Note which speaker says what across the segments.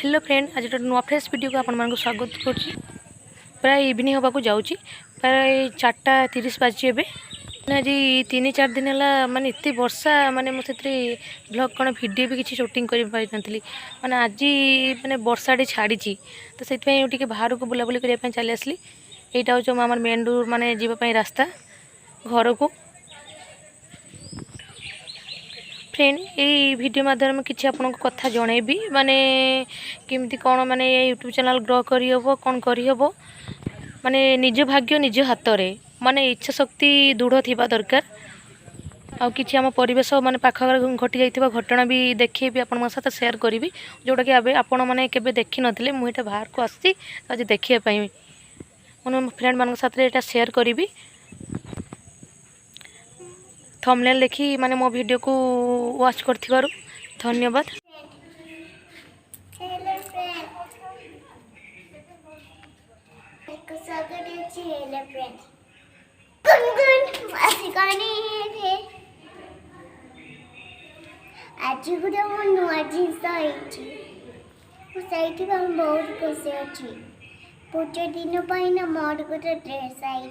Speaker 1: Hello friend, आज गोटे नुआ फ्रेश वीडियो को आपण स्वागत करुँची। प्राय इवनिंग होगा जाऊँगी, प्राय 4:30 बाजी एवं आज 3-4 दिन है माने इतनी वर्षा माने मुझे ब्लॉग कौन वीडियो भी किसी शूटिंग कर पारि नथली। माने आज माने वर्षाटी छाड़ी तो से बाहर को बुलाबुली करने चली आसली। यहाँ हूँ आम मेन डोर माने जीवाई रास्ता घर को। फ्रेंड ये वीडियो माध्यम किसी आपन को कथा जनइबी माने केमती कौन माने यूट्यूब चैनल ग्रो करहब कौन करहब माने निज भाग्य निज हाथ रे माने इच्छा शक्ति दृढ़ थिबा दरकार। आ किछि आम परिवेश माने पाखर घटी जाइथिबा घटना भी देखेबी आपन साथ शेयर करी जोटा कि आबे आपण माने केबे देखि नथिले। मु एटा बाहर को आसी आज देखिया पई मन फ्रेंड मान साथ एटा शेयर करी। थंबनेल देखी माने मो वीडियो को वॉच करथिबारु धन्यवाद।
Speaker 2: आज गोटे मो नुआ जिनस बहुत खुशी अच्छी। पूजा दिन ना मोर गोटे ड्रेस आई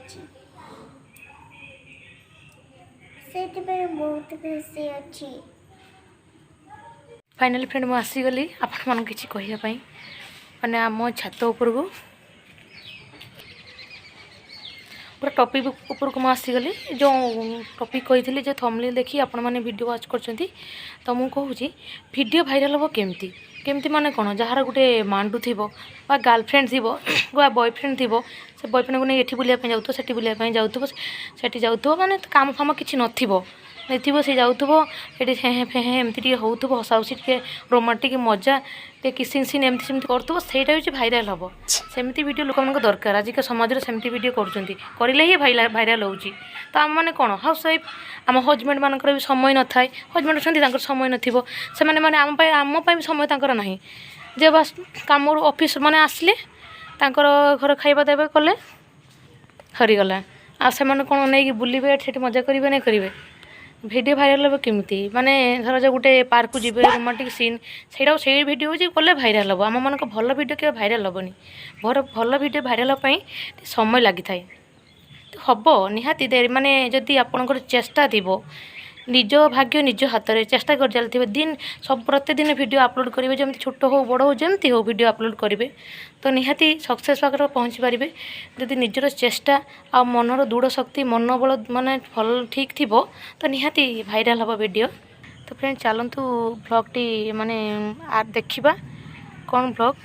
Speaker 2: बहुत खुशी अच्छी।
Speaker 1: फाइनली फ्रेंड मु आसीगली आपण मन किछि कहिया पई माने आम छात ऊपर को पूरा टॉपिक ऊपर को आसीगली। जो टॉपिक कही जो थंबनेल देखी आपण माने वीडियो वॉच करछंती तो मु कहूँ वीडियो भाइराल हम केमती केमती माने कौन जार गोटे मांडू थी गर्लफ्रेंड थी बॉयफ्रेंड थी से बॉयफ्रेंड को नहीं ये बुलाप जाऊँ से बुलाप जाऊँ से जाऊँ माने काम फाम किसी नथिबो से जाऊँ ये फेहे फेहे एमती हो हसाउसी टे रोमांटिक मजा टे किसिंग सीन एमती सेमती करूँ से भाइराल हम सेमती वीडियो लोक मान दरकार। आजिका समाज में सेमती वीडियो करें ही भाइराल होची। तो आम मैंने कौन हाउस वाइफ आम हजबैंड मानकर भी समय न थाए हजबैंड अच्छा समय नथिबो से माने आम समय तांकर नाही जे बस काम ऑफिस माने आसले तांकर घर खाइबा देबे कले हरिगला आ से माने कौन नहीं बुलिबे सेठी मजा करिवे नहीं करिवे। वीडियो भाइराल हम केमती माने धर जो गोटे पार्क को जीवे रोमांटिक सीन से वीडियो हो कले भाइराल हम आम मान भल वीडियो के भाइराल हेनी भल वीडियो भाइराल समय लगी थाए हम निहाती देरी माने जदि आपनकर चेष्टा थी निज भाग्य निज हाथ में चेष्टा कर चलते दिन सब प्रतिदिन वीडियो अपलोड करेंगे जमी छोट हो बड़ हो जमती हो वीडियो अपलोड करेंगे तो निहाती सक्सेस पाखे पहुँची पारे जदि निजर चेष्टा आ मनर दृढ़ शक्ति मनोबल माने भल ठीक थी तो निहाती भाइराल हम वीडियो। तो फ्रेंड चलतु ब्लॉग टी माने देखा कौन ब्लॉग